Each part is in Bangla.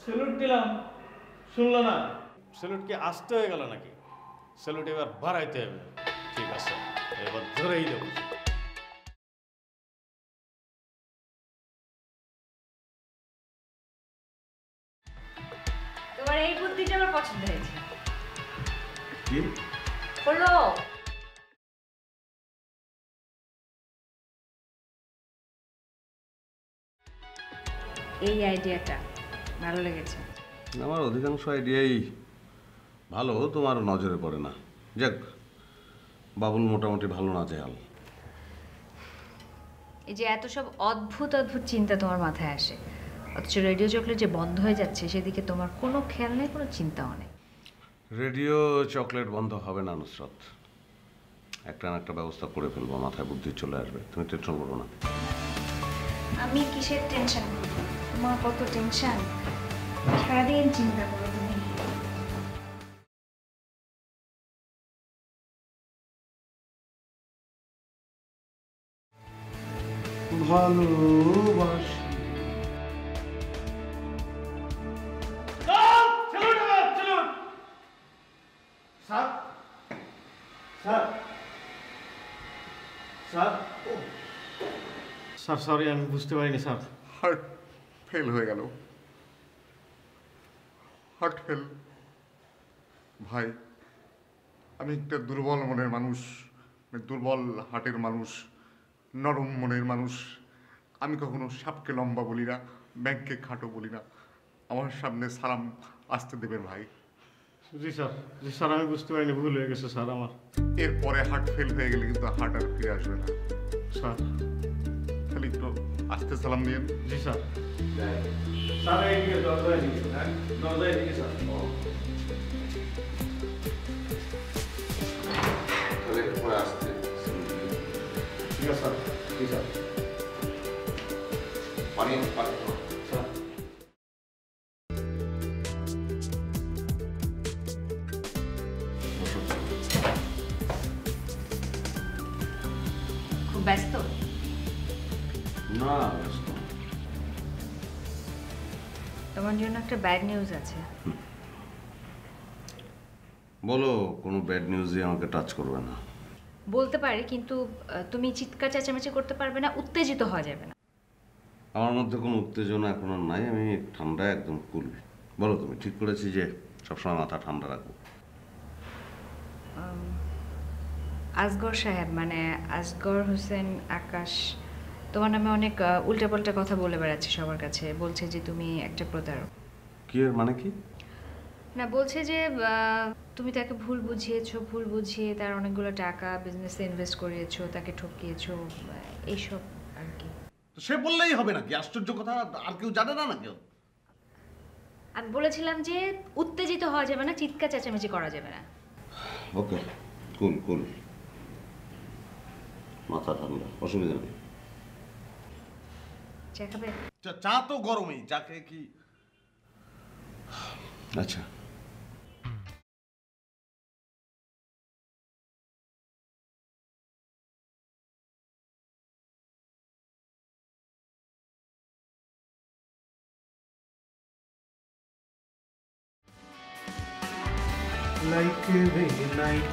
স্যালুট দিলাম, শুনলো না? স্যালুট কি আসতে হয়ে গেল নাকি? স্যালুট এবার বাড়াইতে হবে। ঠিক আছে, এবার ধরেই দেবো। তোমার এই বুদ্ধিটা আমার পছন্দ হয়েছে। কি হলো? এই আইডিয়াটা ভালো লেগেছে। আমার অধিকাংশ আইডিয়াই ভালো, তোমার নজরে পড়ে না। যাক, বাবুল মোটামুটি ভালো না যেহাল। এই যে এত সব অদ্ভুত অদ্ভুত চিন্তা তোমার মাথায় আসে, অথচ রেডিও চকলেট যে বন্ধ হয়ে যাচ্ছে সেদিকে তোমার কোনো খেয়াল নেই, কোনো চিন্তাও নেই। রেডিও চকলেট বন্ধ হবে না নুসরত, একটা না একটা ব্যবস্থা করে ফেলবো, মাথায় বুদ্ধি চলে আসবে, তুমি টেনশন করো না। আমি কিসের টেনশন করবো? তোমার কত টেনশন, সারাদিন চিন্তা করো তুমি। ভালোবাসি। Sir, sir, sir, sir sorry, আমি বুঝতে পারিনি স্যার। হার্ট ফেল হয়ে গেল, হার্ট ফেল। ভাই, আমি একটা দুর্বল মনের মানুষ, দুর্বল হার্টের মানুষ, নরম মনের মানুষ। আমি কখনো সাপকে লম্বা বলি না, ব্যাংককে খাটো বলি না। আমার সামনে সালাম আসতে দেবেন ভাই। জি স্যার, জি স্যার, আমি বুঝতে পারিনি, ভুল হয়ে গেছে স্যার আমার। এরপরে হার্ট ফেল হয়ে গেলে কিন্তু হার্ট আর ফিরে আসবে না। স্যার, খালি একটু আসতে সালাম দিন। জি স্যার। স্যার এইদিকে, দরজায় দিকে, হ্যাঁ দরজায় দিকে স্যার। আসতে ঠিক আছে স্যার, জি স্যার। পানি স্যার, খুব ব্যস্ত? না, তোমার জন্য একটা ব্যাড নিউজ আছে। বলো, কোনো ব্যাড নিউজই আমাকে টাচ করবে না। বলতে পারি, কিন্তু তুমি চিৎকার চেঁচামেচি করতে পারবে না, উত্তেজিত হওয়া যাবে না। আমার মধ্যে কোনো উত্তেজনা এখন আর নাই, আমি ঠান্ডা, একদম কুল। বলো, তুমি ঠিক করেছি যে সবসময় মাথা ঠান্ডা রাখবো। আসগর সাহেব, মানে আসগর হোসেন আকাশ, তোমার নামে অনেক উল্টাপাল্টা কথা বলে বেড়াচ্ছে সবার কাছে। বলছে যে তুমি একটা প্রতারক। কি এর মানে কি? না, বলছে যে তুমি তাকে ভুল বুঝিয়েছো, ভুল বুঝিয়ে তার অনেকগুলো টাকা বিজনেসে ইনভেস্ট করিয়েছো, তাকে ঠকিয়েছো, এইসব আর কি। সে বললেই হবে নাকি? আশ্চর্য কথা, আর কেউ জানে না কেউ? আমি বলেছিলাম যে উত্তেজিত হওয়া যাবে না, চিৎকার চেঁচামেচি করা যাবে না। ওকে, কুল কুল, মাথা ঠান্ডা, অসুবিধা নেই। চা খাবে? চা তো গরমই, চা খেয়ে কি? আচ্ছা, like the night,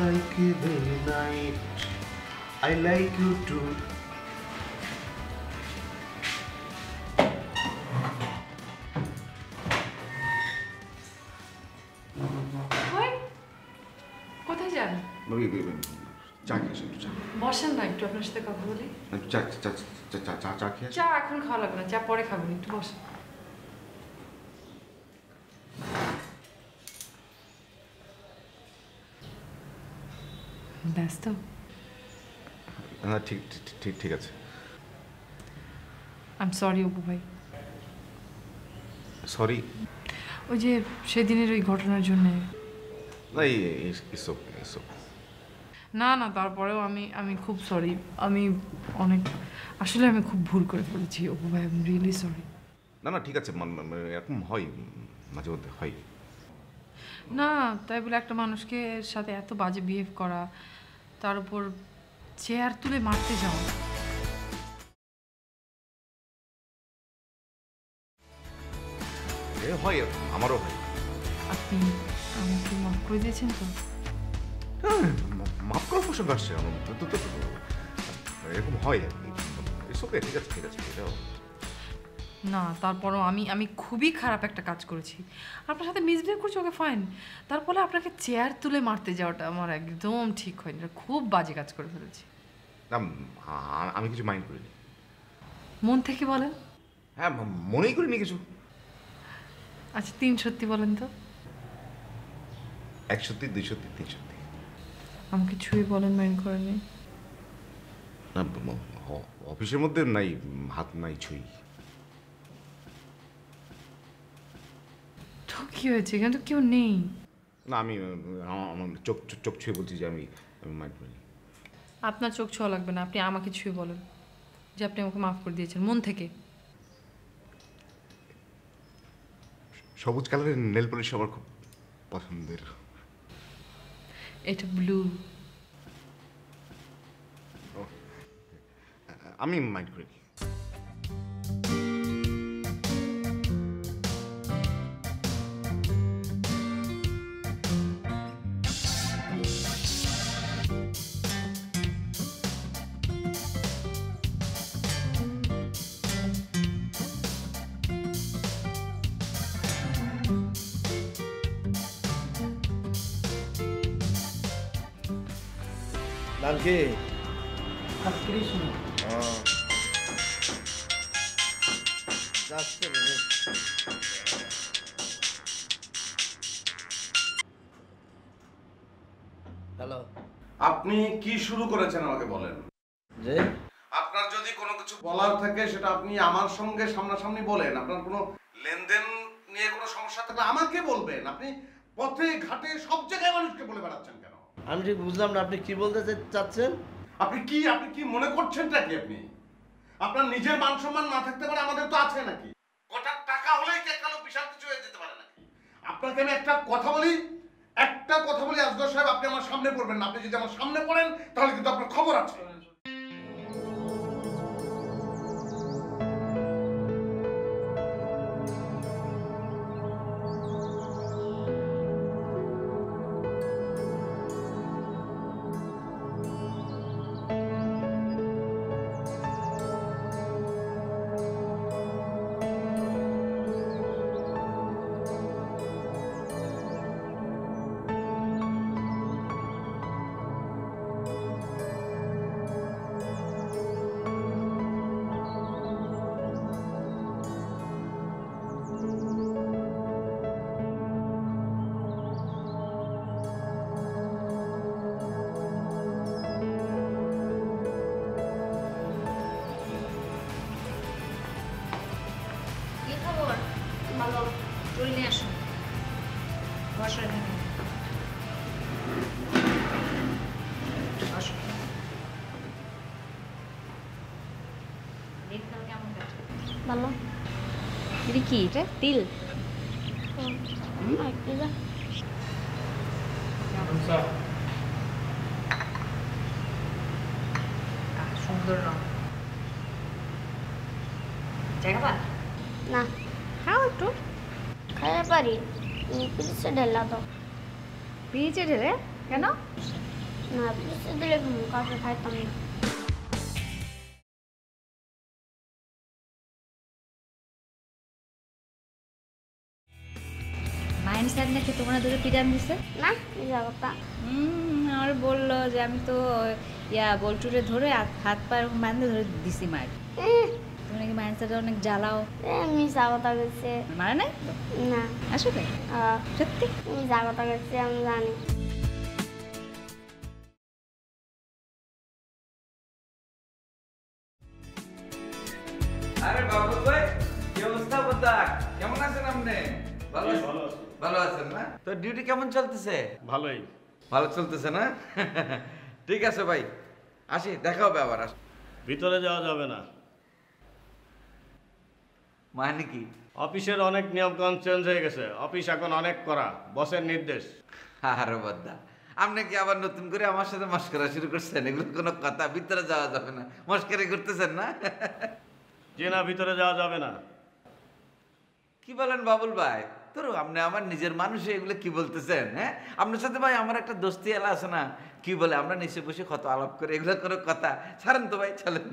like the night. I like you too. কোথায় যান? চা খেয়েছি, একটু চা। বসেন না, একটু আপনার সাথে কথা বলি। একটু চা চা চা চা চা চা খেয়ে চা এখন খাওয়া লাগবে না, চা পরে খাবেন, একটু বসেন। ব্যস্ত? না, ঠিক ঠিক ঠিক আছে। আই এম সরি অপু ভাই। সরি? ওই যে সেদিনের ওই ঘটনার জন্যে। না, ইটস ওকে। না না, তারপরেও আমি খুব সরি। আমি অনেক, আসলে আমি খুব ভুল করে ফেলেছি অপু ভাই, আই এম রিয়েলি সরি। না না, ঠিক আছে, এরকম হয়, মাঝে মধ্যে হয়। না, তাই বলে একটা মানুষকে সাথে এত বাজে বিহেভ করা, তার উপর চেয়ার তুলে মারতে যাওয়া। হয়, আমারও হয়। আপনি আমাকে মাফ করে দিয়েছেন তো? হ্যাঁ, মাফ করার প্রসঙ্গ আসছে আমার মধ্যে। এরকম হয় আর কি। ইটস ওকে, ঠিক আছে, ঠিক আছে, এটাও না, তারপরও আমি খুবই খারাপ একটা কাজ করেছি। আপনার সাথে মিসবিহেভ করছি, ওকে ফাইন। তারপরে আপনাকে চেয়ার তুলে মারতে যাওয়াটা আমার একদম ঠিক হয়নি, এটা খুব বাজে কাজ করে ফেলেছি। না, আমি কিছু মাইন্ড করিনি। মন থেকে বলেন। হ্যাঁ, মনেই করিনি কিছু। আচ্ছা 3 সত্যি বলেন তো। 1 সত্যি, 2 সত্যি, 3 সত্যি। আমাকে ছুঁয়ে বলেন, মাইন্ড করেনি। না, অফিসের মধ্যে নাই, হাত নাই ছুঁই। তো কি হয়েছে, এখানে তো কেউ নেই। না, আমি আমার চোখ ছুঁয়ে বলছি যে আমি মাইন্ড করিনি। আপনার চোখ ছোঁয়া লাগবে না, আপনি আমাকে ছুঁয়ে বলেন যে আপনি আমাকে মাফ করে দিয়েছেন মন থেকে। সবুজ কালারের নেল পলিশ আমার খুব পছন্দের। এটা ব্লু। আমি মাইন্ড করিনি। লালকে কৃষ্ণ যাচ্ছে রে। হ্যালো, আপনি কি শুরু করেছেন আমাকে বলেন। যে আপনার যদি কোনো কিছু বলার থাকে সেটা আপনি আমার সঙ্গে সামনাসামনি বলেন। আপনার কোনো লেনদেন নিয়ে কোনো সমস্যা থাকলে আমাকে বলবেন। আপনি পথে ঘাটে সব জায়গায় মানুষকে বলে বেড়াচ্ছেন কেন? আমি ঠিক বুঝলাম না আপনি কি বলতে চাচ্ছেন। আপনি কি মনে করছেনটা কি? আপনি আপনার নিজের মান সম্মান না থাকতে পারে, আমাদের তো আছে নাকি? গোটা টাকা হলেই কি একটা লোক বিশাল কিছু হয়ে যেতে পারে নাকি? আপনাকে আমি একটা কথা বলি আসগর সাহেব, আপনি আমার সামনে পড়বেন না। আপনি যদি আমার সামনে পড়েন তাহলে কিন্তু আপনার খবর আছে। কি খবর? ভালো। চলে নিয়ে আসো। বসো এখানে। বসো। দিনকাল কেমন কাটছে? ভালো। এটা কি? এটা তিল? সুন্দর রং। জায়গা পা? না, খাও একটু। খাইতে পারি, পিসে ঢেলা তো। পিচে ঢেলে? কেন? না, পিসে দিলে কাউকে খাইতাম না। মাইন্ড স্যার নাকি তোমরা দুটো পিটান দিছে? না, যা কথা। আমার বললো যে আমি তো বল্টুরে ধরে হাত পা এরকম বাঁধে ধরে দিছি মার। তুমি নাকি মাইন্ড স্যার অনেক জ্বালাও। মিশা কথা গেছে। মারা নাই তো? না। আসলে সত্যি? মিশা কথা গেছে, আমি জানি। আরে বাবু ভাই, কি অবস্থা বতা? কেমন আছেন আপনি? ভালো ভালো আছেন না? তো ডিউটি কেমন চলতেছে? ভালোই। ভালো চলতেছে না? ঠিক আছে ভাই, আসি, দেখা হবে আবার। ভিতরে যাওয়া যাবে না। মানে কি? অফিসের অনেক নিয়মকানুন চেঞ্জ হয়ে গেছে। অফিস এখন অনেক করা, বসের নির্দেশ। আরে বদ্দা, আপনি কি আবার নতুন করে আমার সাথে মস্করা শুরু করছেন? এগুলো কোনো কথা? ভিতরে যাওয়া যাবে না, মস্করি করতেছেন না? যে না, ভিতরে যাওয়া যাবে না। কি বলেন বাবুল ভাই? তোর আপনি আমার নিজের মানুষ এগুলো কি বলতেছেন? হ্যাঁ, আপনার সাথে ভাই আমার একটা দোস্তি এলা আছে না, কি বলে আমরা নিচে বসে কত আলাপ করে, এগুলো কোনো কথা? ছাড়েন তো ভাই, চলেন।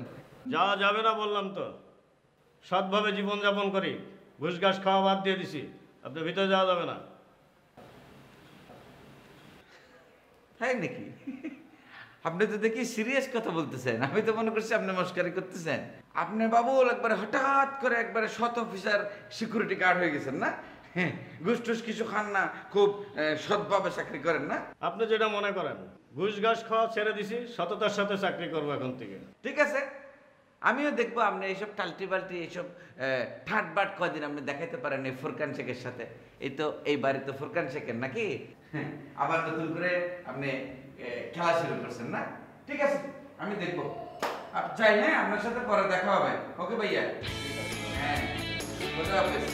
যাওয়া যাবে না বললাম তো, সৎভাবে জীবনযাপন করি, ঘুষ ঘাস খাওয়া বাদ দিয়ে দিছি, আপনার ভিতরে যাওয়া যাবে না। তাই নাকি? আপনি তো দেখি সিরিয়াস কথা বলতেছেন, আমি তো মনে করছি আপনি মস্কারি করতেছেন। আপনি বাবুল একবারে হঠাৎ করে একবারে সৎ অফিসার সিকিউরিটি গার্ড হয়ে গেছেন না? হ্যাঁ, ঘুষ টুস কিছু খান না, খুব সৎভাবে চাকরি করেন না? আপনি যেটা মনে করেন, ঘুষ ঘাস খাওয়া ছেড়ে দিছি, সততার সাথে চাকরি করবো এখন থেকে। ঠিক আছে, আমিও দেখবো আপনি এইসব টাল্টি বাল্টি এইসব ঠাট বাট কদিন আপনি দেখাইতে পারেন এই ফুরকান শেখের সাথে। এই তো এই বাড়ি তো ফুরকান শেখের নাকি? হ্যাঁ, আবার নতুন করে আপনি খেলা শুরু করছেন না? ঠিক আছে, আমি দেখবো। যাই, হ্যাঁ, আপনার সাথে পরে দেখা হবে। ওকে ভাইয়া? হ্যাঁ, খোদা হাফেজ।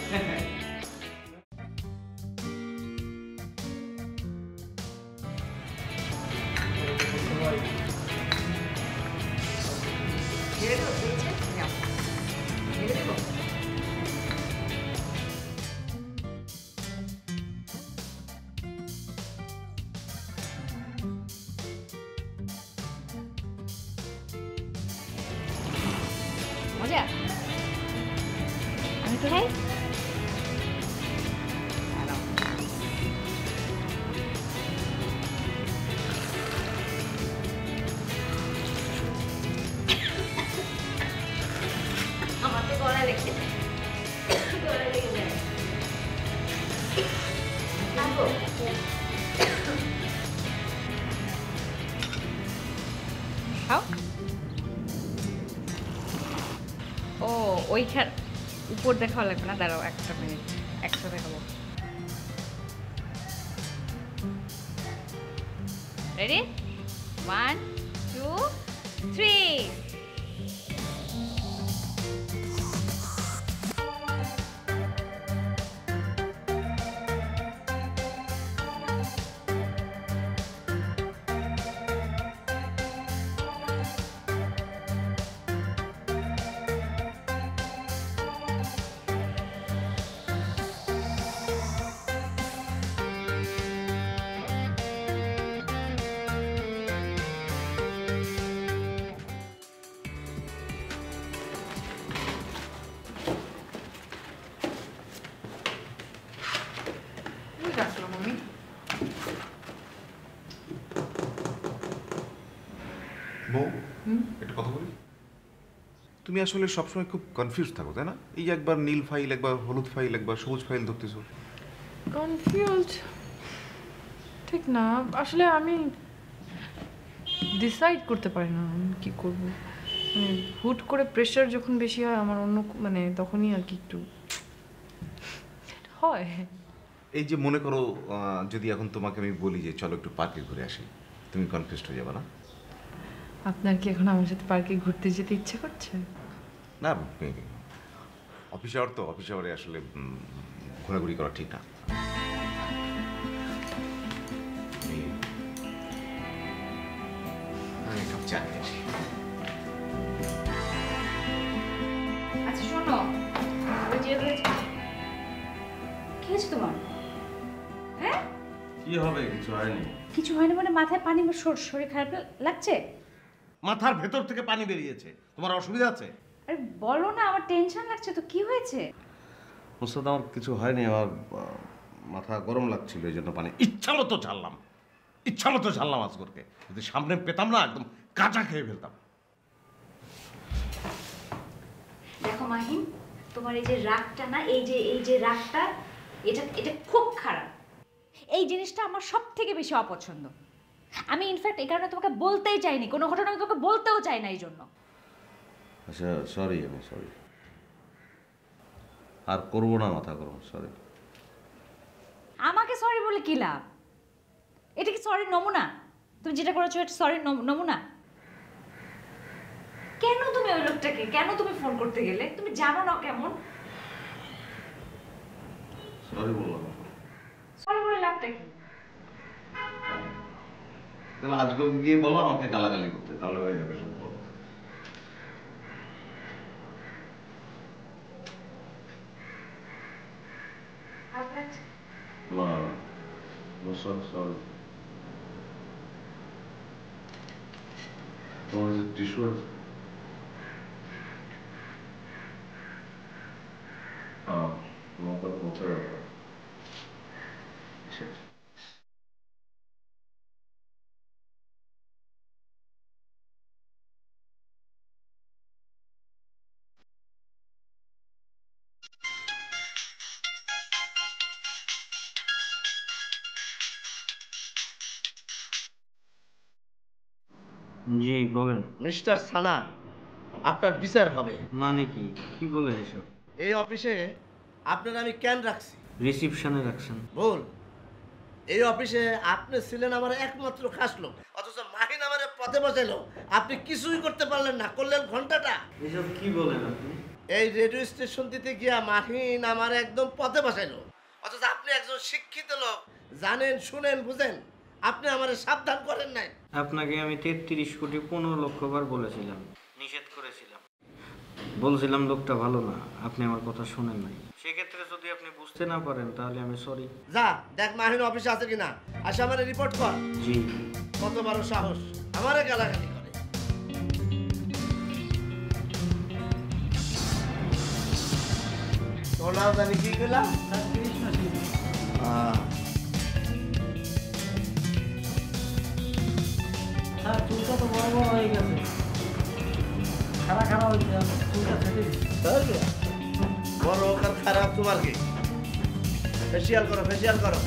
মজা, আমি তো খাই। আমার তো গলা লেগে যায়। খাবো? খাও। ও, ওইখান উপর দেখাও লাগবে না, দাঁড়াও একটা মিনিট, একসাথে খাবো। রেডি? 1 2 3। বউ, একটা কথা বলি। তুমি আসলে সবসময় খুব কনফিউজ থাকো, তাই না? এই যে একবার নীল ফাইল, একবার হলুদ ফাইল, একবার সবুজ ফাইল ধরতেছো। কনফিউজ ঠিক না, আসলে আমি ডিসাইড করতে পারি না আমি কি করব। মানে হুট করে প্রেশার যখন বেশি হয় আমার অন্য মানে তখনই আর কি একটু হয়। এই যে মনে করো যদি এখন তোমাকে আমি বলি যে চলো একটু পার্কে ঘুরে আসি, তুমি কনফিউজড হয়ে যাবে না? আপনার কি এখন আমার সাথে পার্কে ঘুরতে যেতে ইচ্ছে করছে? না, অফিস আওয়ার তো, অফিস আওয়ারে আসলে ঘোরাঘুরি করা ঠিক না। আচ্ছা শোনো, ওই যে কি হয়েছে তোমার? হ্যাঁ, কি হবে? কিছু হয়নি। কিছু হয়নি মানে মাথায় পানি, শরীর খারাপ লাগছে? মাথার ভেতর থেকে পানি বেরিয়েছে, তোমার অসুবিধা আছে? আরে বলো না, আমার টেনশন লাগছে তো। কি হয়েছে? মুস্তাদ, আমার কিছু হয়নি, আমার মাথা গরম লাগছিল, এই জন্য পানি ইচ্ছা মতো ঝাললাম আজগরকে। যদি সামনে পেতাম না, একদম কাঁচা খেয়ে ফেলতাম। দেখো মাহিম, তোমার এই যে রাগটা না, এই যে রাগটা, এটা খুব খারাপ। এই জিনিসটা আমার সব থেকে বেশি অপছন্দ। আমি ইনফ্যাক্ট এই কারণে তোমাকে বলতেই চাইনি, কোনো ঘটনা আমি তোমাকে বলতেও চাই না এই জন্য। আচ্ছা সরি, আমি সরি, আর করবো না মাথা গরম, সরি। আমাকে সরি বলে কি লাভ? এটা কি সরি নমুনা? তুমি যেটা করেছো এটা সরি নমুনা? কেন তুমি ওই লোকটাকে, কেন তুমি ফোন করতে গেলে? তুমি জানো না কেমন? সরি বললাম। সরি বলে লাভটা কি? তাহলে আজকে গিয়ে বলো আমাকে গালাগালি করতে, তাহলে হয়ে যাবে সব। খারাপ লাগছে? না, sorry. তোমার যে টিস্যু আছে? মুখের ব্যাপার। জি বলেন। মিস্টার সানা, আপনার বিচার হবে। মানে কি, কি বলেন এসব? এই অফিসে আপনার আমি কেন রাখছি? রিসিপশনে রাখছেন। ভুল। এই অফিসে আপনি ছিলেন আমার একমাত্র খাস লোক, অথচ মাহিন আমার পথে বসাইলো। আপনি কিছুই করতে পারলেন না, করলেন ঘন্টাটা। এসব কি বলেন আপনি? এই রেডিও স্টেশন দিতে গিয়া মাহিন আমার একদম পথে বসাইলো, অথচ আপনি একজন শিক্ষিত লোক, জানেন, শুনেন, বুঝেন, আপনি আমার সাবধান করেন নাই। আপনাকে আমি 33 কোটি 15 লক্ষ বার বলেছিলাম, নিষেধ করেছিলাম, বলছিলাম লোকটা ভালো না, আপনি আমার কথা শোনেন নাই। সেক্ষেত্রে যদি আপনি বুঝতে না পারেন তাহলে আমি সরি। যা দেখ মাহিন অফিসে আছে কিনা, আসে আমার রিপোর্ট কর। জি। কত বড় সাহস, আমারে গালাগালি করে। তোর নাম জানি কি কইলাম? চুলটা তো বড় বড় হয়ে গেছে, খারাপ খারাপ হয়েছে, চুলটা ছেটে দিচ্ছে। বড় হোক আর খারাপ তোমার কি? ফেসিয়াল করো, ফেসিয়াল করো।